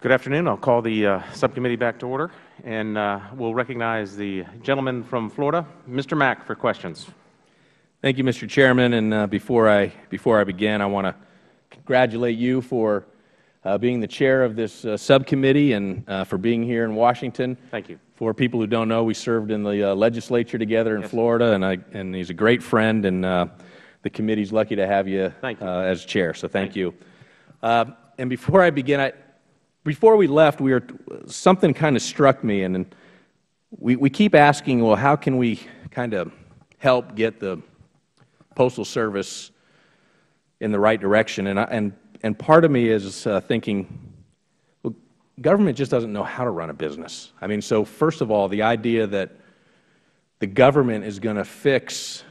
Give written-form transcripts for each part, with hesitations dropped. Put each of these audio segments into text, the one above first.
Good afternoon. I'll call the subcommittee back to order, and we'll recognize the gentleman from Florida, Mr. Mack, for questions. Thank you, Mr. Chairman. And before I begin, I want to congratulate you for being the chair of this subcommittee and for being here in Washington. Thank you. For people who don't know, we served in the legislature together in Florida, and he's a great friend, and the committee's lucky to have you, as chair. So thank you. And before I begin, before we left, something kind of struck me, and we keep asking, well, how can we kind of help get the Postal Service in the right direction? And part of me is thinking, well, government just doesn't know how to run a business. I mean, so first of all, the idea that the government is going to fix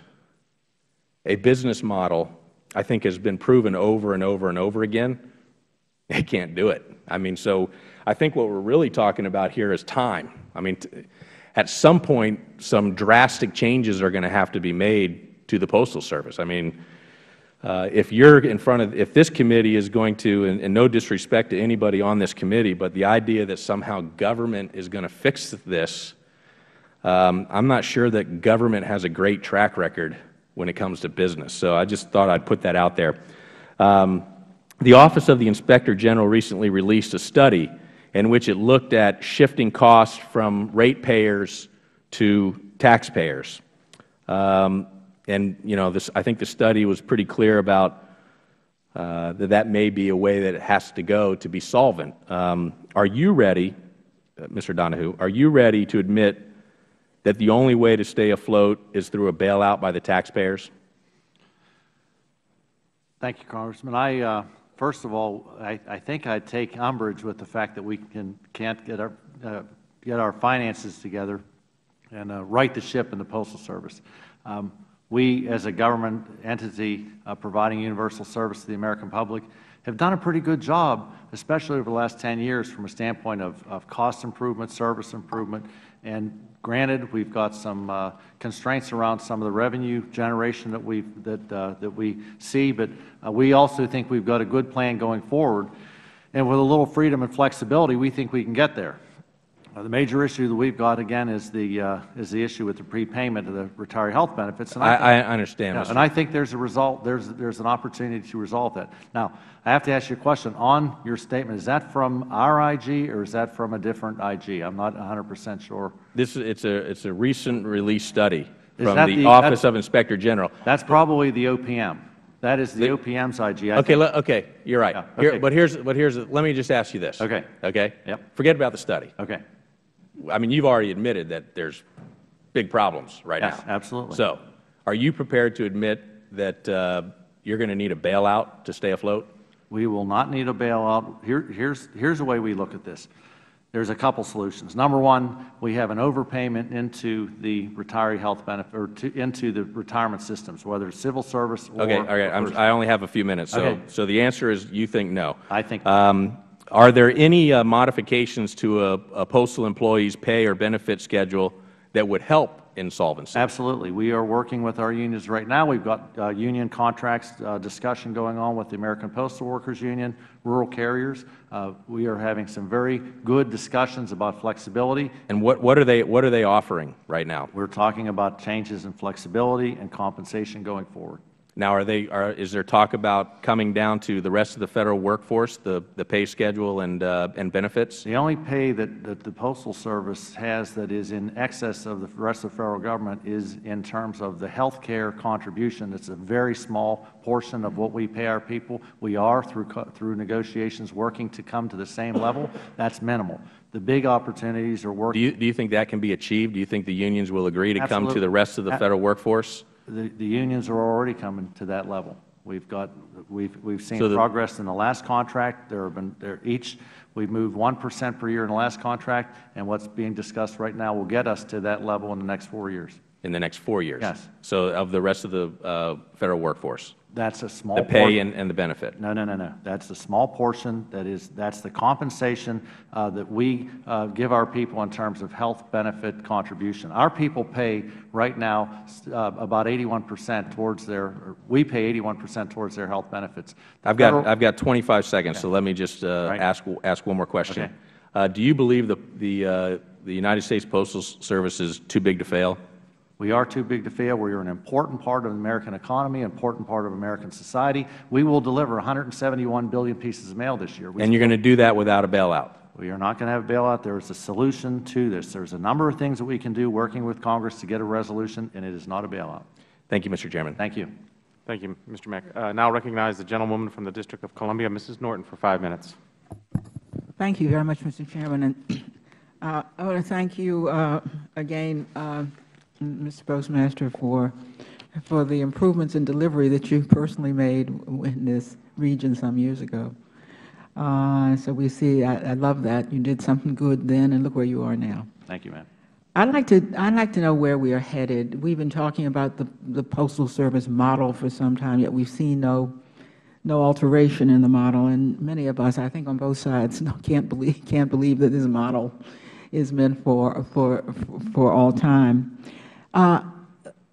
a business model, I think, has been proven over and over and over again. They can't do it. I mean, so I think what we're really talking about here is time. I mean, at some point, some drastic changes are going to have to be made to the Postal Service. I mean, if you're in front of, if this committee is going to, and no disrespect to anybody on this committee, but the idea that somehow government is going to fix this, I'm not sure that government has a great track record when it comes to business. So I just thought I'd put that out there. The Office of the Inspector General recently released a study in which it looked at shifting costs from ratepayers to taxpayers. And, you know, I think the study was pretty clear about that may be a way that it has to go to be solvent. Are you ready, Mr. Donahue, are you ready to admit that the only way to stay afloat is through a bailout by the taxpayers? Thank you, Congressman. First of all, I think I'd take umbrage with the fact that we can't get our finances together and right the ship in the Postal Service. We, as a government entity providing universal service to the American public, have done a pretty good job, especially over the last 10 years, from a standpoint of cost improvement, service improvement. And granted, we've got some constraints around some of the revenue generation that we see, but we also think we've got a good plan going forward. And with a little freedom and flexibility, we think we can get there. The major issue that we've got, again, is the issue with the prepayment of the retiree health benefits. And I understand. Yeah, and I think there's a result. There's an opportunity to resolve that. Now, I have to ask you a question on your statement. Is that from our IG or is that from a different IG? I'm not 100% sure. It's a recent release study from the Office of Inspector General. That's probably the OPM. That is the OPM's IG. Okay, you're right. Yeah, okay. But here's let me just ask you this. Okay. Okay. Yep. Forget about the study. Okay. I mean, you've already admitted that there's big problems right now. Yes, absolutely. So, are you prepared to admit that you're going to need a bailout to stay afloat? We will not need a bailout. Here's the way we look at this. There's a couple solutions. Number one, we have an overpayment into the retiree health benefit, or into the retirement systems, whether it's civil service or... Okay, I only have a few minutes, so the answer is you think no. I think Are there any modifications to a postal employee's pay or benefit schedule that would help insolvency? Absolutely. We are working with our unions right now. We've got union contracts discussion going on with the American Postal Workers Union, rural carriers. We are having some very good discussions about flexibility. And what are they offering right now? We're talking about changes in flexibility and compensation going forward. Now, is there talk about coming down to the rest of the Federal workforce, the pay schedule and benefits? The only pay that the Postal Service has that is in excess of the rest of the Federal Government is in terms of the health care contribution. It's a very small portion of what we pay our people. We are, through negotiations, working to come to the same level. That's minimal. The big opportunities are working. Do you think that can be achieved? Do you think the unions will agree to come to the rest of the Federal workforse? The unions are already coming to that level. We've seen progress in the last contract. We've moved 1% per year in the last contract, and what's being discussed right now will get us to that level in the next 4 years. In the next 4 years? Yes. So of the rest of the Federal workforce? That's a small The portion. pay and the benefit. No, no, no, no. That's the small portion. That's the compensation that we give our people in terms of health benefit contribution. Our people pay right now about 81% towards we pay 81% towards their health benefits. I've got 25 seconds, so let me just Right. ask one more question. Okay. Do you believe the United States Postal Service is too big to fail? We are too big to fail. We are an important part of the American economy, an important part of American society. We will deliver 171 billion pieces of mail this year. And you're going to do that without a bailout? We are not going to have a bailout. There is a solution to this. There's a number of things that we can do working with Congress to get a resolution, and it is not a bailout. Thank you, Mr. Chairman. Thank you. Thank you, Mr. Mack. Now recognize the gentlewoman from the District of Columbia, Mrs. Norton, for 5 minutes. Thank you very much, Mr. Chairman. And I want to thank you again, Mr. Postmaster, for the improvements in delivery that you personally made in this region some years ago. So we see, I love that. You did something good then, and look where you are now. Thank you, ma'am. I'd like to know where we are headed. We've been talking about the Postal Service model for some time, yet we've seen no alteration in the model, and many of us, I think on both sides, can't believe that this model is meant for all time.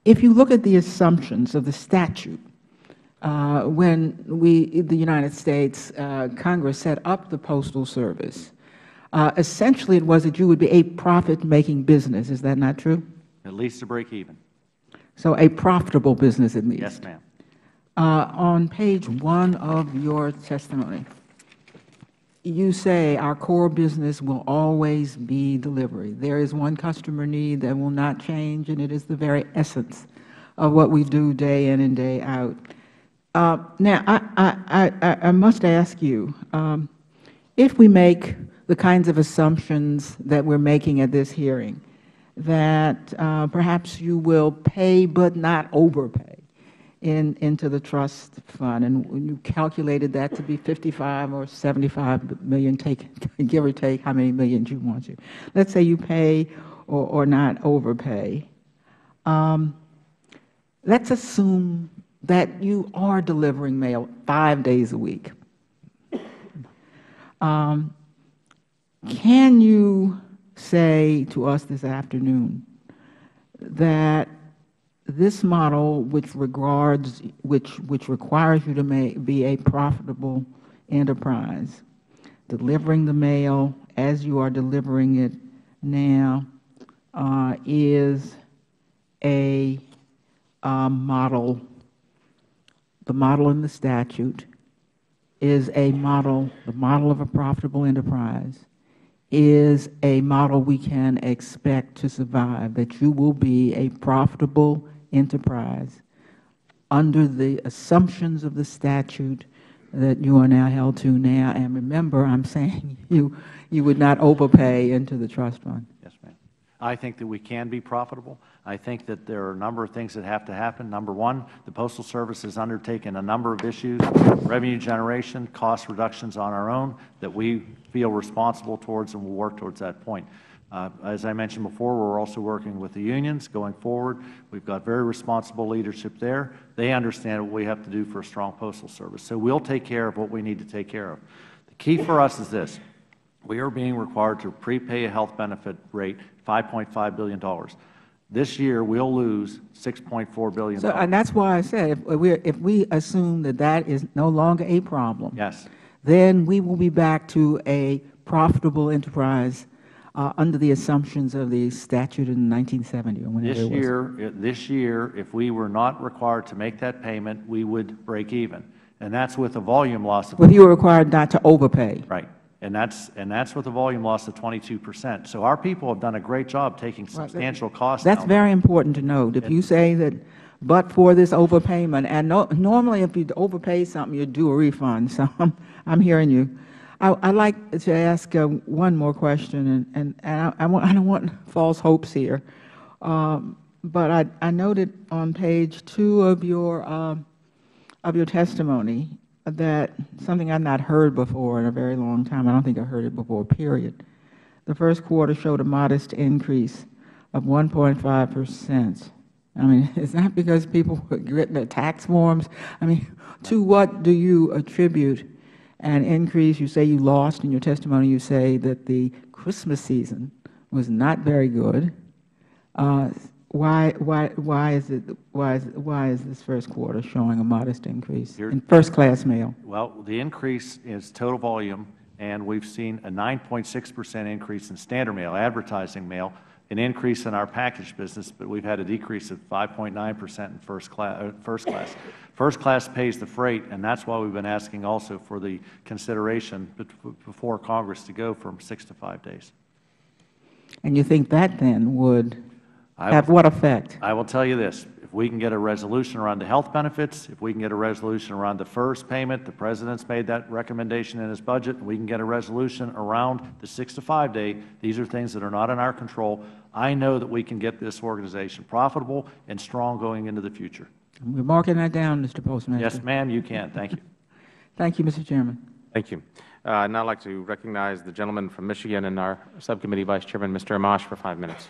If you look at the assumptions of the statute, when the United States Congress set up the Postal Service, essentially it was that you would be a profit-making business. Is that not true? At least to break even. So a profitable business at least. Yes, ma'am. On page 1 of your testimony, you say our core business will always be delivery. There is one customer need that will not change, and it is the very essence of what we do day in and day out. Now, I must ask you, if we make the kinds of assumptions that we're making at this hearing, that perhaps you will pay but not overpay into the trust fund, and when you calculated that to be 55 or 75 million, give or take how many millions you want to. Let's say you pay or not overpay. Let's assume that you are delivering mail 5 days a week. Can you say to us this afternoon that this model, which requires you to be a profitable enterprise, delivering the mail as you are delivering it now, is a model? The model in the statute is a model. The model of a profitable enterprise is a model we can expect to survive. That you will be a profitable enterprise under the assumptions of the statute that you are now held to now. And remember, I'm saying you would not overpay into the trust fund. Yes, ma'am. I think that we can be profitable. I think that there are a number of things that have to happen. Number one, the Postal Service has undertaken a number of issues, revenue generation, cost reductions on our own, that we feel responsible towards, and will work towards that point. As I mentioned before, we're also working with the unions going forward. We've got very responsible leadership there. They understand what we have to do for a strong Postal Service. So we'll take care of what we need to take care of. The key for us is this. We are being required to prepay a health benefit rate, $5.5 billion. This year, we'll lose $6.4 billion. So, and that's why I said, if we assume that that is no longer a problem, yes, then we will be back to a profitable enterprise under the assumptions of the statute in 1970 or whenever it was. This year, if we were not required to make that payment, we would break even, and that's with a volume loss of. But you were required not to overpay. Right, and that's with a volume loss of 22%. So our people have done a great job taking substantial costs down. That's very important to note. If you say that, but for this overpayment, and normally if you overpay something, you do a refund. So I'm hearing you. I'd like to ask one more question, and I don't want false hopes here, but I noted on page 2 of your testimony that something I've not heard before in a very long time. I don't think I heard it before, period. The first quarter showed a modest increase of 1.5%. I mean, is that because people get their tax forms? I mean, to what do you attribute an increase? You say you lost in your testimony. You say that the Christmas season was not very good. Why is this first quarter showing a modest increase in first-class mail? Well, the increase is total volume, and we've seen a 9.6% increase in standard mail, advertising mail, an increase in our package business, but we've had a decrease of 5.9% in first class. First class pays the freight, and that's why we've been asking also for the consideration before Congress to go from 6 to 5 days. And you think that then would have what effect? I will tell you this. If we can get a resolution around the health benefits, if we can get a resolution around the first payment, the President's made that recommendation in his budget, and we can get a resolution around the 6 to 5 day, these are things that are not in our control. I know that we can get this organization profitable and strong going into the future. We're marking that down, Mr. Postmaster. Yes, ma'am, you can. Thank you. Thank you, Mr. Chairman. Thank you. I'd now like to recognize the gentleman from Michigan and our Subcommittee Vice Chairman, Mr. Amash, for 5 minutes.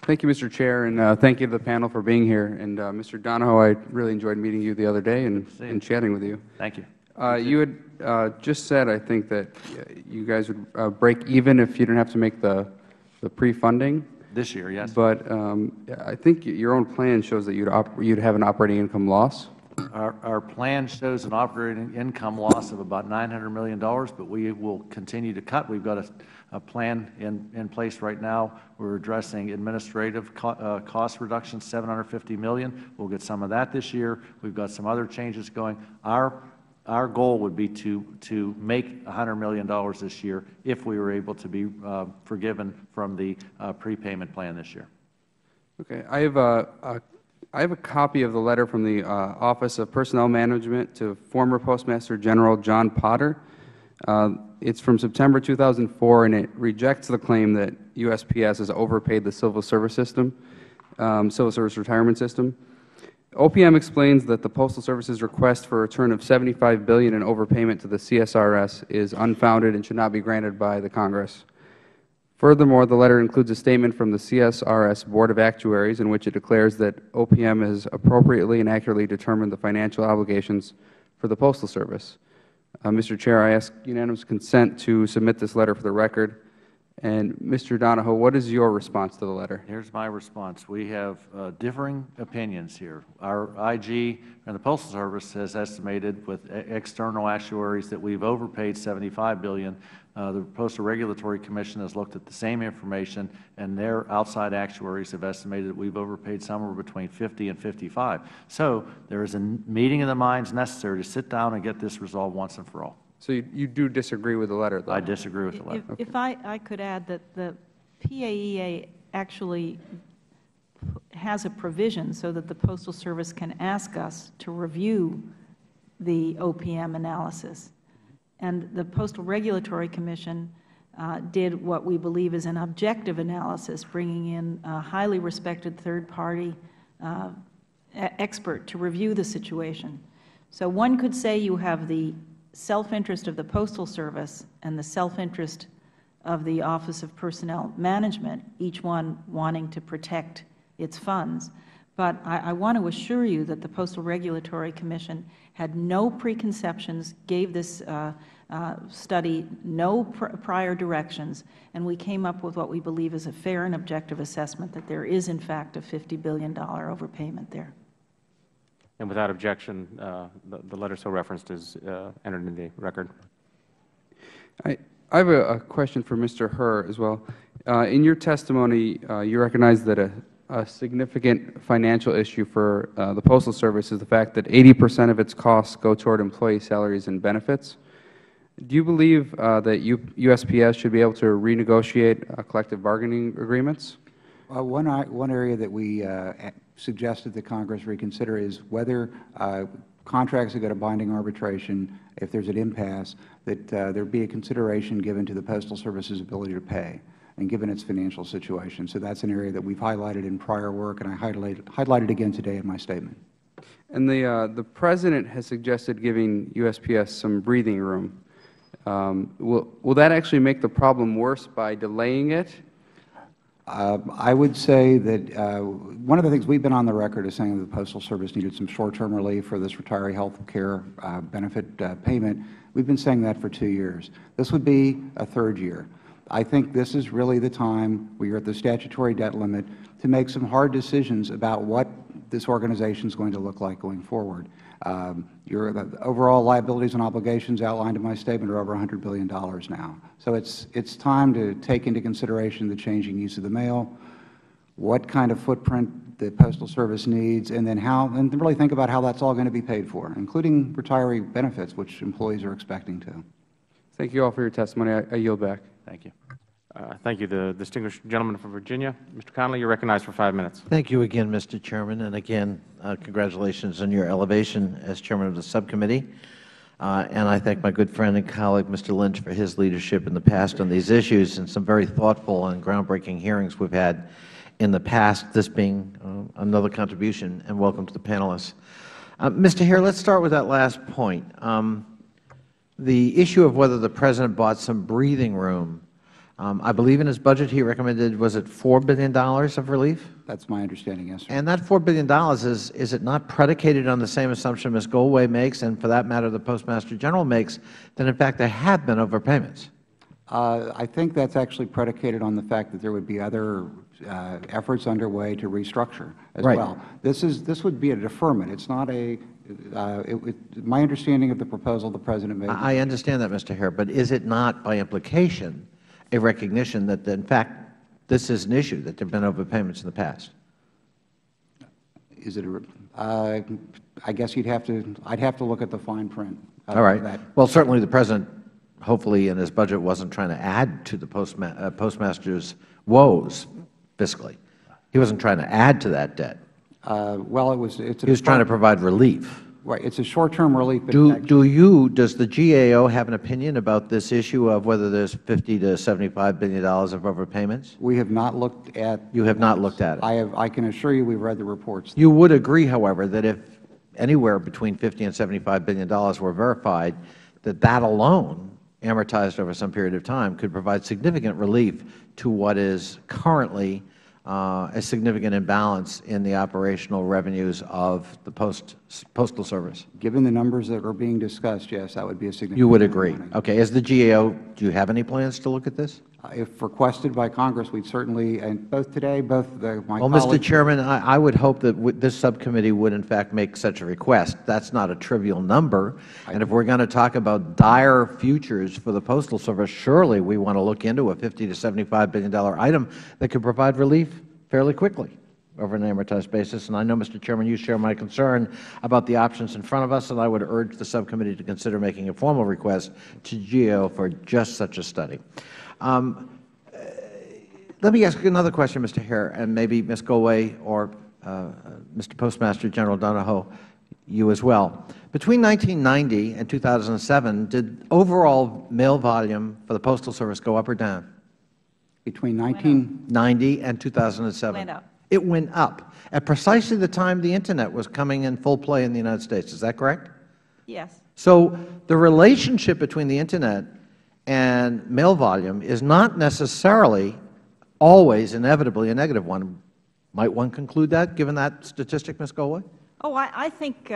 Thank you, Mr. Chair, and thank you to the panel for being here. And Mr. Donahoe, I really enjoyed meeting you the other day and chatting with you. Thank you. You had just said, I think, that you guys would break even if you didn't have to make the pre-funding. This year, yes. But I think your own plan shows that you'd have an operating income loss. Our plan shows an operating income loss of about $900 million, but we will continue to cut. We've got a plan in place right now. We're addressing administrative cost reduction, $750 million. We'll get some of that this year. We've got some other changes going. Our goal would be to make $100 million this year if we were able to be forgiven from the prepayment plan this year. Okay. I have a copy of the letter from the Office of Personnel Management to former Postmaster General John Potter. It's from September 2004, and it rejects the claim that USPS has overpaid the Civil Service Retirement System. OPM explains that the Postal Service's request for a return of $75 billion in overpayment to the CSRS is unfounded and should not be granted by the Congress. Furthermore, the letter includes a statement from the CSRS Board of Actuaries in which it declares that OPM has appropriately and accurately determined the financial obligations for the Postal Service. Mr. Chair, I ask unanimous consent to submit this letter for the record. And Mr. Donahoe, what is your response to the letter? Here's my response. We have differing opinions here. Our IG and the Postal Service has estimated with external actuaries that we've overpaid $75 billion. The Postal Regulatory Commission has looked at the same information, and their outside actuaries have estimated that we've overpaid somewhere between 50 and 55. So there is a meeting of the minds necessary to sit down and get this resolved once and for all. So you do disagree with the letter, though? I disagree with the letter. If I could add that the PAEA actually has a provision so that the Postal Service can ask us to review the OPM analysis. And the Postal Regulatory Commission did what we believe is an objective analysis, bringing in a highly respected third-party expert to review the situation. So one could say you have the self-interest of the Postal Service and the self-interest of the Office of Personnel Management, each one wanting to protect its funds. But I want to assure you that the Postal Regulatory Commission had no preconceptions, gave this study no prior directions, and we came up with what we believe is a fair and objective assessment that there is, in fact, a $50 billion overpayment there. And without objection, the letter so referenced is entered in the record. I have a question for Mr. Herr as well. In your testimony, you recognize that a significant financial issue for the Postal Service is the fact that 80% of its costs go toward employee salaries and benefits. Do you believe that USPS should be able to renegotiate collective bargaining agreements? One area that we suggested that Congress reconsider is whether contracts that go to binding arbitration, if there is an impasse, that there be a consideration given to the Postal Service's ability to pay, and given its financial situation. So that's an area that we've highlighted in prior work, and I highlighted again today in my statement. And the President has suggested giving USPS some breathing room. Will that actually make the problem worse by delaying it? I would say that one of the things we've been on the record is saying that the Postal Service needed some short-term relief for this retiree health care benefit payment. We've been saying that for 2 years. This would be a third year. I think this is really the time, we are at the statutory debt limit, to make some hard decisions about what this organization is going to look like going forward. The overall liabilities and obligations outlined in my statement are over $100 billion now. So it's time to take into consideration the changing use of the mail, what kind of footprint the Postal Service needs, and then and really think about how that's all going to be paid for, including retiree benefits, which employees are expecting to. Thank you all for your testimony. I yield back. Thank you. Thank you. The distinguished gentleman from Virginia. Mr. Connolly, you are recognized for 5 minutes. Thank you again, Mr. Chairman. And again, congratulations on your elevation as Chairman of the Subcommittee. And I thank my good friend and colleague, Mr. Lynch, for his leadership in the past on these issues and some very thoughtful and groundbreaking hearings we've had in the past, this being another contribution, and welcome to the panelists. Mr. Hare, let's start with that last point. The issue of whether the President bought some breathing room. I believe in his budget he recommended, was it $4 billion of relief? That's my understanding, yes, sir. And that $4 billion, is it not predicated on the same assumption Ms. Goldway makes, and for that matter the Postmaster General makes, that in fact there have been overpayments? I think that's actually predicated on the fact that there would be other efforts underway to restructure as well. This would be a deferment. It's not a my understanding of the proposal the President made. I understand that, Mr. Hare, but is it not by implication a recognition that, in fact, this is an issue, that there have been overpayments in the past? Is it I guess I'd have to look at the fine print. All right. Well, certainly the President, hopefully in his budget, wasn't trying to add to the Postmaster's woes fiscally. He wasn't trying to add to that debt. Well, he was trying to provide relief. Right. It's a short-term relief. Does the GAO have an opinion about this issue of whether there's $50 to $75 billion of overpayments? We have not looked at. You have not looked at it. I can assure you we've read the reports. You would agree, however, that if anywhere between $50 and $75 billion were verified, that alone, amortized over some period of time, could provide significant relief to what is currently a significant imbalance in the operational revenues of the Postal Service. Given the numbers that are being discussed, yes, that would be a significant. You would agree. Okay. As the GAO, do you have any plans to look at this? If requested by Congress, we'd certainly, and both today, my colleagues. Well, Mr. Chairman, I would hope that this subcommittee would, in fact, make such a request. That's not a trivial number. And if we're going to talk about dire futures for the Postal Service, surely we want to look into a $50 to $75 billion item that could provide relief fairly quickly over an amortized basis. And I know, Mr. Chairman, you share my concern about the options in front of us, and I would urge the subcommittee to consider making a formal request to GAO for just such a study. Let me ask another question, Mr. Hare, and maybe Ms. Goldway or Mr. Postmaster General Donahoe, you as well. Between 1990 and 2007, did overall mail volume for the Postal Service go up or down? Between 1990 and 2007. Went up. It went up at precisely the time the Internet was coming in full play in the United States. Is that correct? Yes. So the relationship between the Internet and mail volume is not necessarily always inevitably a negative one. Might one conclude that, given that statistic, Ms. Goldway? Oh, I think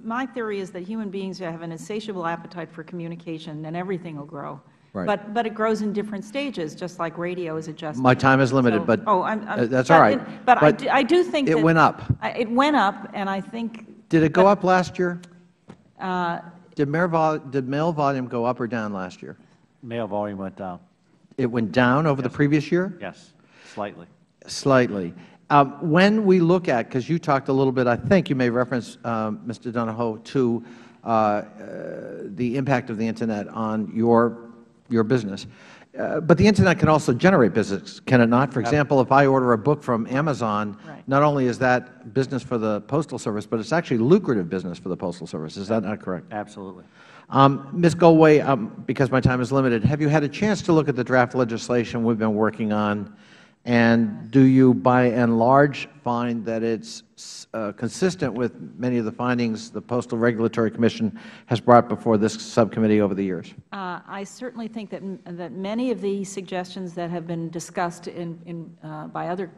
my theory is that human beings have an insatiable appetite for communication, and everything will grow. Right. But it grows in different stages, just like radio is adjusted. My time is limited, but that's all right. But I do think it went up. It went up, and I think. Did it go up last year? Did mail volume go up or down last year? Mail volume went down. It went down over the previous year? Yes, slightly. Slightly. When we look at, because you talked a little bit, I think you may reference, Mr. Donahoe, to the impact of the Internet on your business. But the Internet can also generate business, can it not? For example, if I order a book from Amazon, not only is that business for the Postal Service, but it's actually lucrative business for the Postal Service. Is that not correct? Absolutely. Ms. Goldway, because my time is limited, have you had a chance to look at the draft legislation we've been working on And do you, by and large, find that it's consistent with many of the findings the Postal Regulatory Commission has brought before this subcommittee over the years? I certainly think that many of the suggestions that have been discussed by other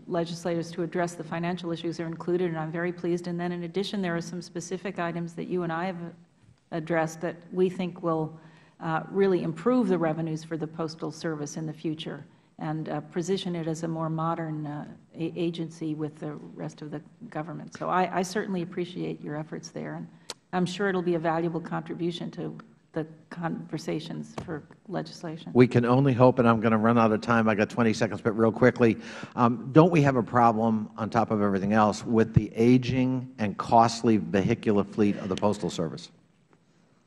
legislators to address the financial issues are included, and I am very pleased. And then, in addition, there are some specific items that you and I have addressed that we think will really improve the revenues for the Postal Service in the future and position it as a more modern agency with the rest of the government. So I certainly appreciate your efforts there, and I am sure it will be a valuable contribution to the conversations for legislation. We can only hope, and I'm going to run out of time. I got 20 seconds, but real quickly, don't we have a problem, on top of everything else, with the aging and costly vehicular fleet of the Postal Service?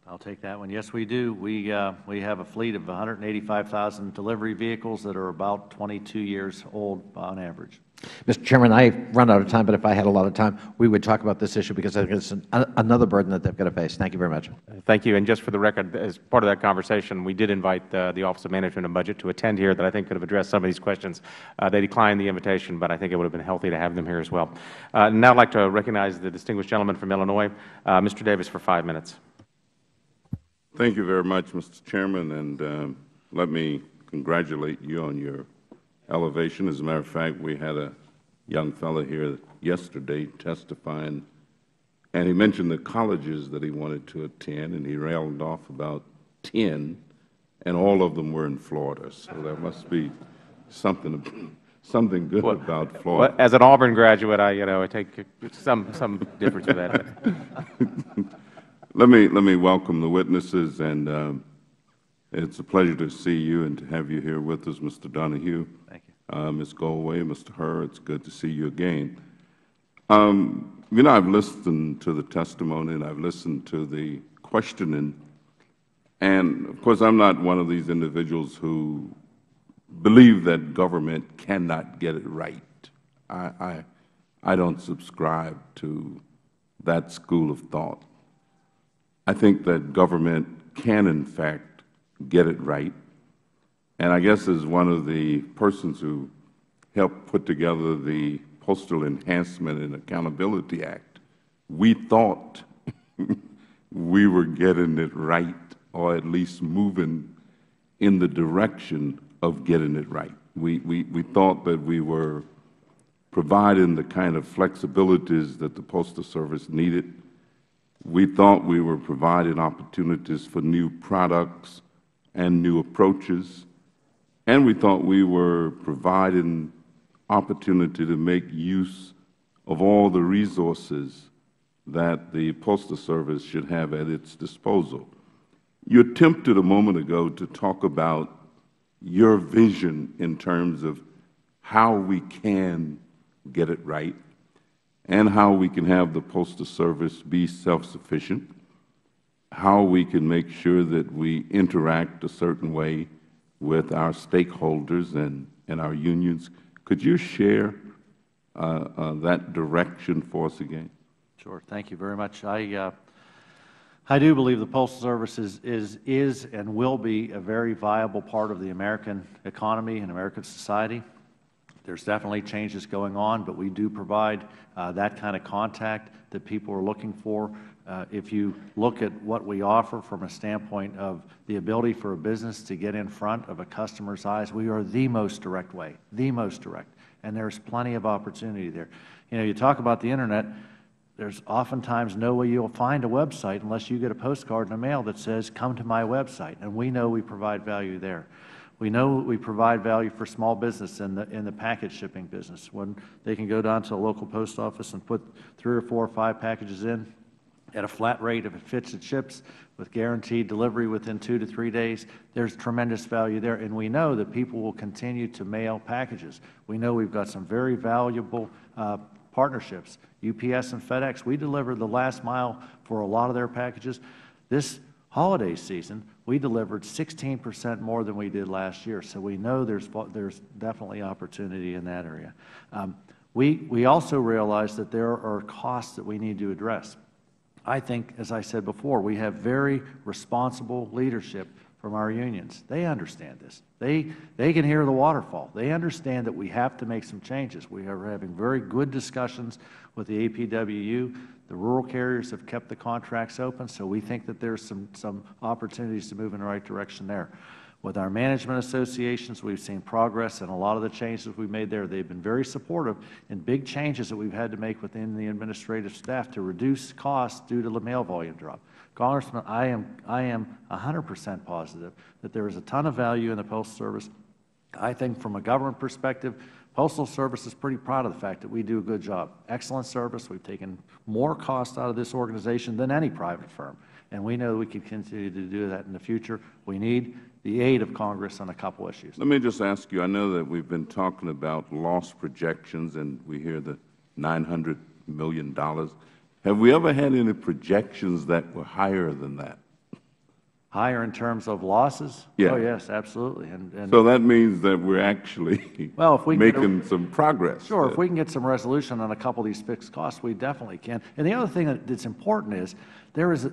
I'll take that one. Yes, we do. We have a fleet of 185,000 delivery vehicles that are about 22 years old on average. Mr. Chairman, I've run out of time, but if I had a lot of time, we would talk about this issue because I think it's another burden that they've got to face. Thank you very much. Thank you. And just for the record, as part of that conversation, we did invite the Office of Management and Budget to attend here that I think could have addressed some of these questions. They declined the invitation, but I think it would have been healthy to have them here as well. Now I'd like to recognize the distinguished gentleman from Illinois, Mr. Davis, for 5 minutes. Thank you very much, Mr. Chairman, and let me congratulate you on your elevation. As a matter of fact, we had a young fellow here yesterday testifying, and he mentioned the colleges that he wanted to attend, and he railed off about 10, and all of them were in Florida. So there must be something good about Florida. Well, as an Auburn graduate, I take some difference with that. Let me welcome the witnesses, and it's a pleasure to see you and to have you here with us, Mr. Donahue. Thank you. Ms. Goldway, Mr. Herr, it's good to see you again. I've listened to the testimony and I've listened to the questioning, and of course I'm not one of these individuals who believe that government cannot get it right. I don't subscribe to that school of thought. I think that government can, in fact, get it right. And I guess as one of the persons who helped put together the Postal Enhancement and Accountability Act, we thought we were getting it right, or at least moving in the direction of getting it right. We thought that we were providing the kind of flexibilities that the Postal Service needed. We thought we were providing opportunities for new products and new approaches, and we thought we were providing opportunity to make use of all the resources that the Postal Service should have at its disposal. You attempted a moment ago to talk about your vision in terms of how we can get it right, and how we can have the Postal Service be self-sufficient, how we can make sure that we interact a certain way with our stakeholders and our unions. Could you share that direction for us again? Sure. Thank you very much. I do believe the Postal Service is and will be a very viable part of the American economy and American society. There's definitely changes going on, but we do provide that kind of contact that people are looking for. If you look at what we offer from a standpoint of the ability for a business to get in front of a customer's eyes, we are the most direct way, the most direct, and there's plenty of opportunity there. You talk about the Internet, there's oftentimes no way you'll find a website unless you get a postcard in the mail that says, come to my website, and we know we provide value there. We know we provide value for small business in the package shipping business, when they can go down to a local post office and put 3 or 4 or 5 packages in at a flat rate. If it fits, it ships with guaranteed delivery within 2 to 3 days. There's tremendous value there, and we know that people will continue to mail packages. We know we've got some very valuable partnerships. UPS and FedEx, we deliver the last mile for a lot of their packages. This holiday season, we delivered 16% more than we did last year, so we know there's definitely opportunity in that area. We also realize that there are costs that we need to address. I think, as I said before, we have very responsible leadership from our unions. They understand this. They can hear the waterfall. They understand that we have to make some changes. We are having very good discussions with the APWU. The rural carriers have kept the contracts open, so we think that there's some opportunities to move in the right direction there. With our management associations, we've seen progress in a lot of the changes we've made there. They've been very supportive in big changes that we've had to make within the administrative staff to reduce costs due to the mail volume drop. Congressman, I am 100% positive that there is a ton of value in the Postal Service. I think from a government perspective, Postal Service is pretty proud of the fact that we do a good job. Excellent service. We've taken more cost out of this organization than any private firm, and we know we can continue to do that in the future. We need the aid of Congress on a couple issues. Let me just ask you, I know that we've been talking about loss projections, and we hear the $900 million. Have we ever had any projections that were higher than that? Higher in terms of losses? Yeah. Oh, yes, absolutely. So that means that we're actually making some progress. Sure. If we can get some resolution on a couple of these fixed costs, we definitely can. And the other thing that's important is there is,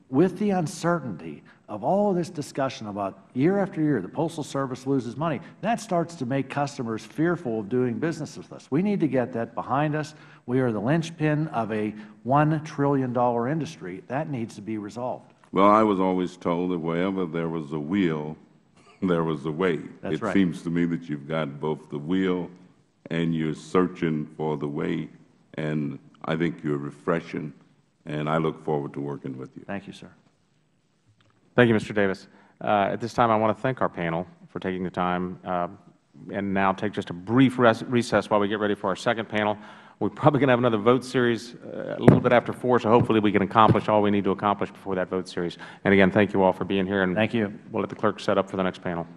with the uncertainty of all of this discussion about year after year, the Postal Service loses money, that starts to make customers fearful of doing business with us. We need to get that behind us. We are the linchpin of a $1 trillion industry. That needs to be resolved. Well, I was always told that wherever there was a will, there was a way. That's right. It seems to me that you've got both the will and you're searching for the way, and I think you're refreshing, and I look forward to working with you. Thank you, sir. Thank you, Mr. Davis. At this time, I want to thank our panel for taking the time and now take just a brief recess while we get ready for our second panel. We're probably going to have another vote series a little bit after 4, so hopefully we can accomplish all we need to accomplish before that vote series. And again, thank you all for being here. And thank you. We'll let the clerk set up for the next panel.